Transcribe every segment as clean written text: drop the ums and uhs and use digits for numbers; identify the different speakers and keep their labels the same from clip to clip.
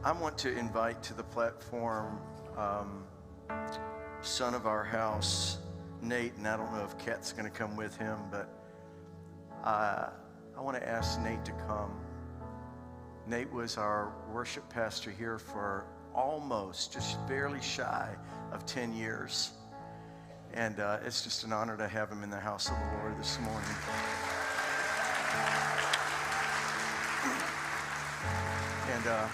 Speaker 1: I want to invite to the platform son of our house, Nate, and I don't know if Kat's going to come with him, but I want to ask Nate to come. Nate was our worship pastor here for almost, just barely shy of 10 years. And it's just an honor to have him in the house of the Lord this morning. And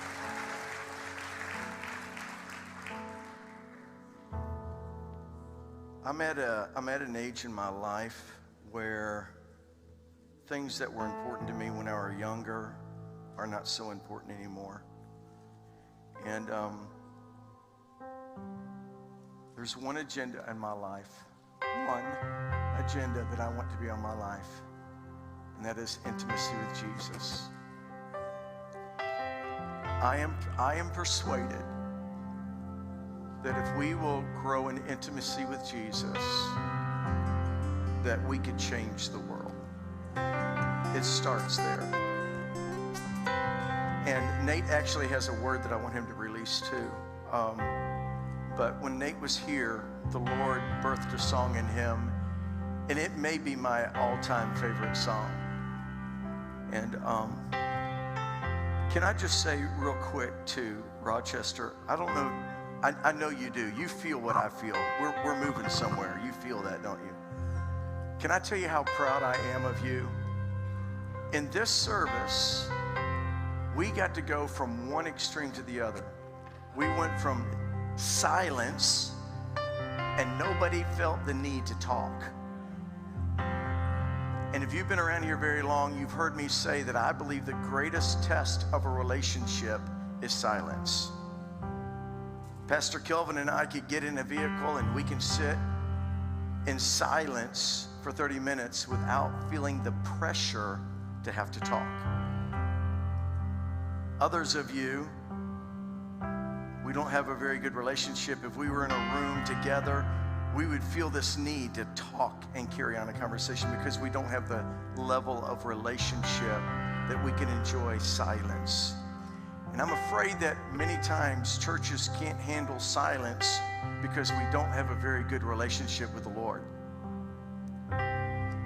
Speaker 1: I'm at an age in my life where things that were important to me when I was younger are not so important anymore. And there's one agenda in my life, one agenda that I want to be on my life, and that is intimacy with Jesus. I am persuaded that if we will grow in intimacy with Jesus, that we can change the world. It starts there. And Nate actually has a word that I want him to release too. But when Nate was here, the Lord birthed a song in him, and it may be my all-time favorite song. And can I just say real quick to Rochester, I don't know, I know you do. You feel what I feel. We're moving somewhere. You feel that, don't you? Can I tell you how proud I am of you? In this service, we got to go from one extreme to the other. We went from silence, and nobody felt the need to talk. And if you've been around here very long, you've heard me say that I believe the greatest test of a relationship is silence. Pastor Kelvin and I could get in a vehicle and we can sit in silence for 30 minutes without feeling the pressure to have to talk. Others of you, we don't have a very good relationship. If we were in a room together, we would feel this need to talk and carry on a conversation because we don't have the level of relationship that we can enjoy silence. And I'm afraid that many times churches can't handle silence because we don't have a very good relationship with the Lord.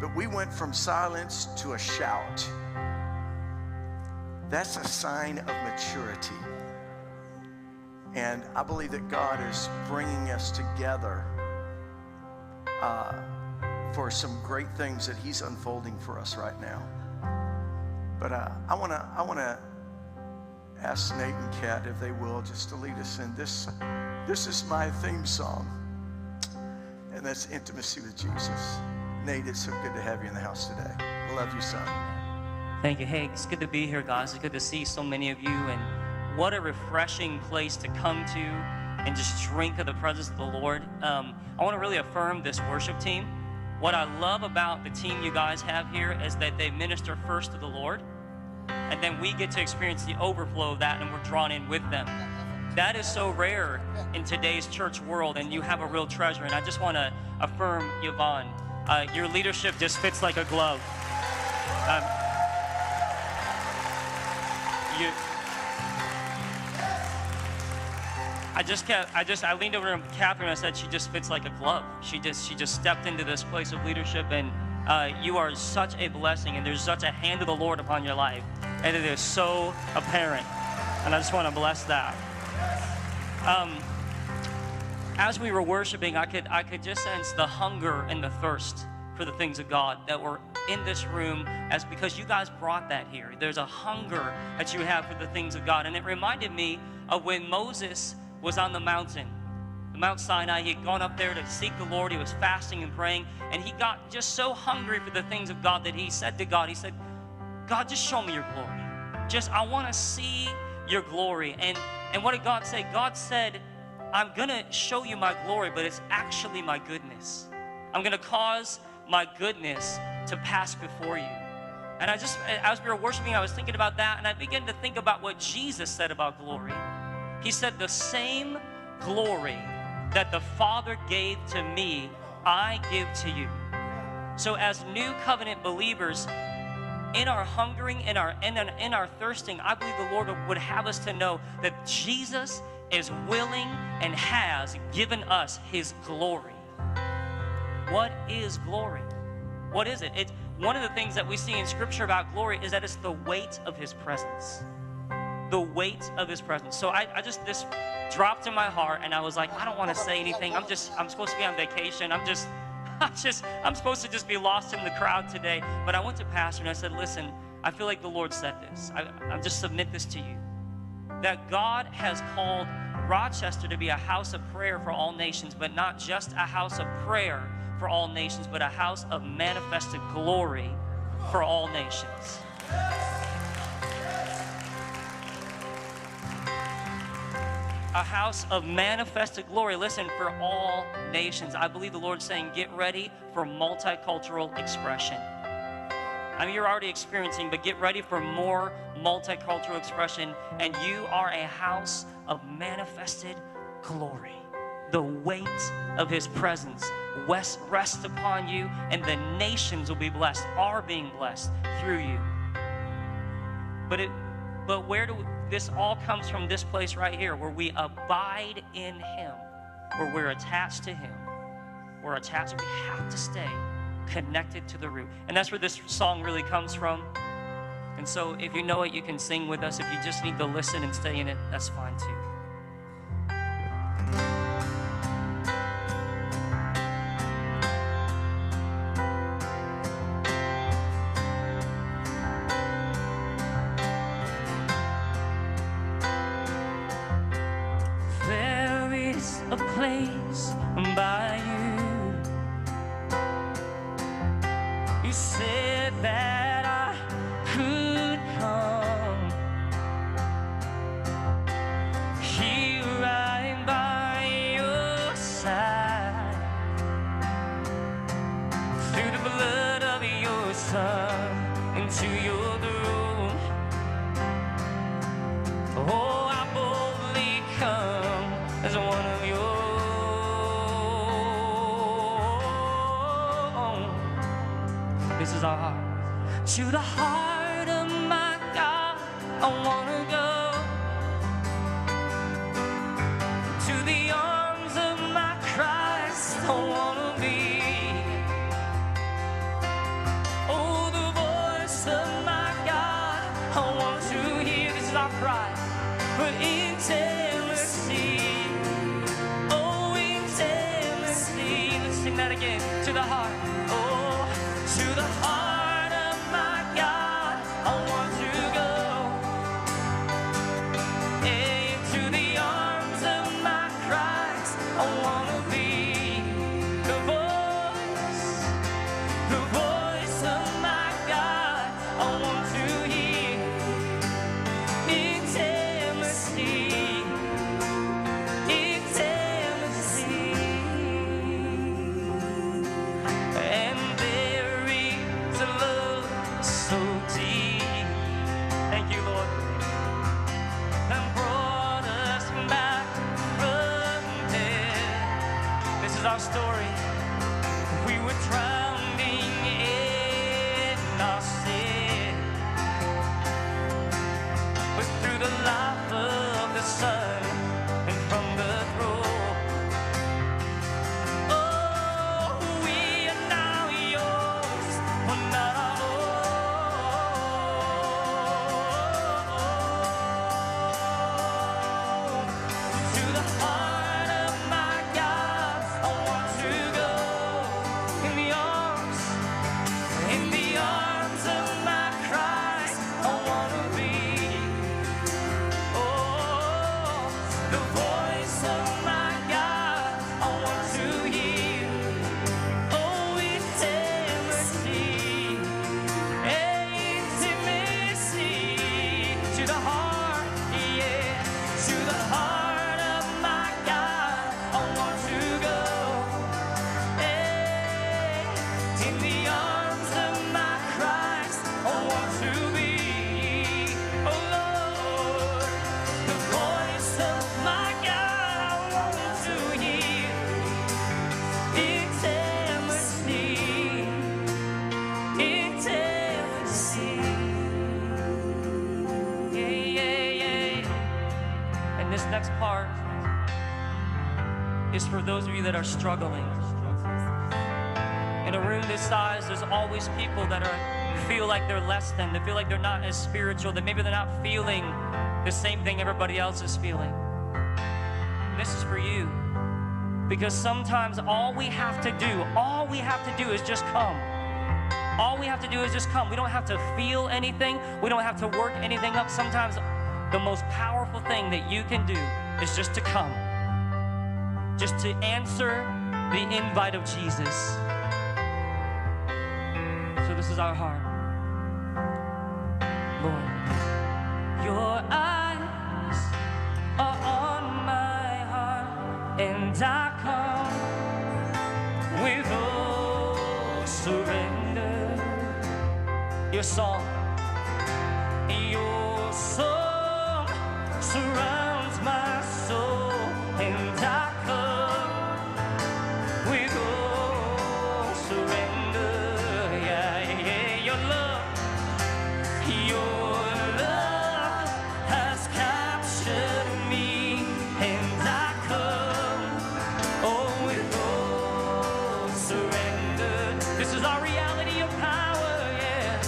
Speaker 1: But we went from silence to a shout. That's a sign of maturity. And I believe that God is bringing us together for some great things that He's unfolding for us right now. But I want to ask Nate and Kat, if they will, just to lead us in this. This is my theme song, and that's intimacy with Jesus. Nate, it's so good to have you in the house today. I love you, son.
Speaker 2: Thank you. Hey, it's good to be here, guys. It's good to see so many of you, and what a refreshing place to come to and just drink of the presence of the Lord. I want to really affirm this worship team. What I love about the team you guys have here is that they minister first to the Lord, and then we get to experience the overflow of that, and we're drawn in with them. That is so rare in today's church world, and you have a real treasure. And I just want to affirm, Yvonne, your leadership just fits like a glove. I leaned over to Catherine and I said, she just fits like a glove. She just stepped into this place of leadership, and you are such a blessing, and there's such a hand of the Lord upon your life, and it is so apparent. And I just want to bless that. As we were worshiping, I could just sense the hunger and the thirst for the things of God that were in this room, as because you guys brought that here. There's a hunger that you have for the things of God. And it reminded me of when Moses was on the mountain, Mount Sinai. He had gone up there to seek the Lord. He was fasting and praying, and he got just so hungry for the things of God that he said to God, he said, God, just show me your glory. I want to see your glory. And what did God say? God said, I'm going to show you my glory, but it's actually my goodness. I'm going to cause my goodness to pass before you. And as we were worshiping, I was thinking about that, and I began to think about what Jesus said about glory. He said, the same glory that the Father gave to me, I give to you. So as new covenant believers, in our hungering, in our thirsting, I believe the Lord would have us to know that Jesus is willing and has given us his glory. What is glory? What is it? It's one of the things that we see in Scripture about glory is that it's the weight of his presence. The weight of his presence. So this dropped in my heart, and I was like, I don't want to say anything. I'm supposed to be on vacation. I'm supposed to just be lost in the crowd today. But I went to Pastor and I said, listen, I feel like the Lord said this. I just submit this to you. That God has called Rochester to be a house of prayer for all nations, but not just a house of prayer for all nations, but a house of manifested glory for all nations. A house of manifested glory, listen, for all nations. I believe the Lord's saying, get ready for multicultural expression. I mean, you're already experiencing, but get ready for more multicultural expression. And you are a house of manifested glory. The weight of his presence rests upon you, and the nations will be blessed, are being blessed through you. But where do this all comes from? This place right here, where we abide in him, where we're attached to him. We're attached, we have to stay connected to the root. And that's where this song really comes from. And so if you know it, you can sing with us. If you just need to listen and stay in it, that's fine too. There is a place by you. You said that I could come. Here right by your side. Through the blood of your Son, into your throne. Oh, I boldly come as one of your own. This is our heart. To the heart of my God, I want to go. To the arms of my Christ, I want to be. Oh, the voice of my God, I want to hear. This is our cry. For intimacy, oh, intimacy. Let's sing that again. To the heart, oh, to the heart of my God, I want to go. Hey, to the arms of my Christ, I want to be. The voice of my God, I want to hear. Intimacy, intimacy. And there is a love so deep. Thank you, Lord. That brought us back from there. This is our story. We were drowning in our sin, but through the life of the Son and from the throne, oh, we are now yours, we're not our own. To the heart of my God, I want to go. In the arms of my Christ, I want to be. Oh, the voice of my God, I want to hear. Oh, intimacy, intimacy. To the heart, yeah. To the heart of my God, I want to go. Hey, in the arms of my Christ, I want to be. Oh Lord, the voice of my God, I want to hear. Intimacy, intimacy. is for those of you that are struggling. In a room this size, there's always people that feel like they're less than, they feel like they're not as spiritual, that maybe they're not feeling the same thing everybody else is feeling. And this is for you. Because sometimes all we have to do is just come. All we have to do is just come. We don't have to feel anything. We don't have to work anything up. Sometimes the most powerful thing that you can do is just to come. Just to answer the invite of Jesus. So this is our heart. Lord, your eyes are on my heart, and I come with all surrender. Your song surrounds my soul, and I come with all surrender. Yeah, your love has captured me, and I come, oh, with all surrender. This is our reality of power, yeah,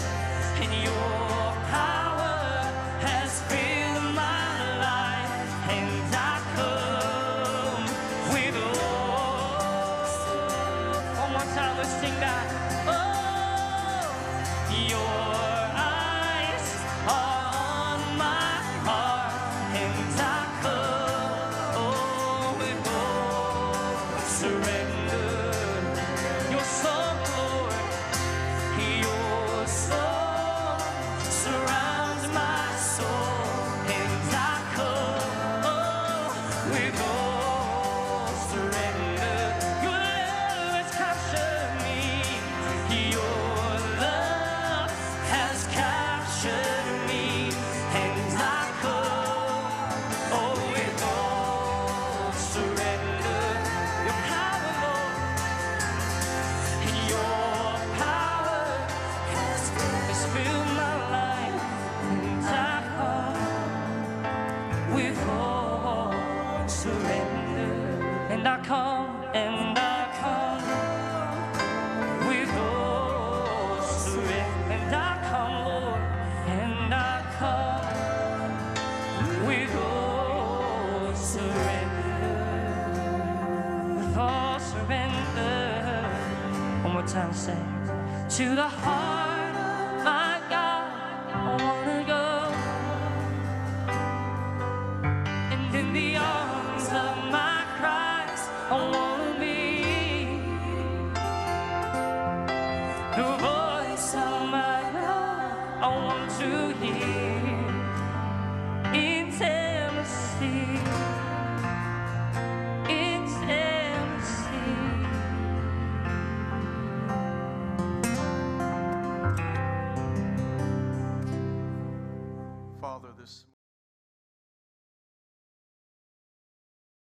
Speaker 2: and your power has filled my life, and I come with all. One more time, let's sing that. Oh, your eyes are on my heart, and I come, oh, with all surrender. Your song, Lord, your song surrounds my soul, and I come, oh, with all surrender. Your love has captured me. Your love has captured me, and I come, oh, with all surrender. Your power, Lord, your power has filled my life, and I come with all surrender. And I come with all surrender. And I come, Lord, and I come with all surrender. With all surrender. One more time, say, to the heart of my God, I wanna go. And in the arms of my Christ, I wanna be. The voice of my God, I want to hear. Intimacy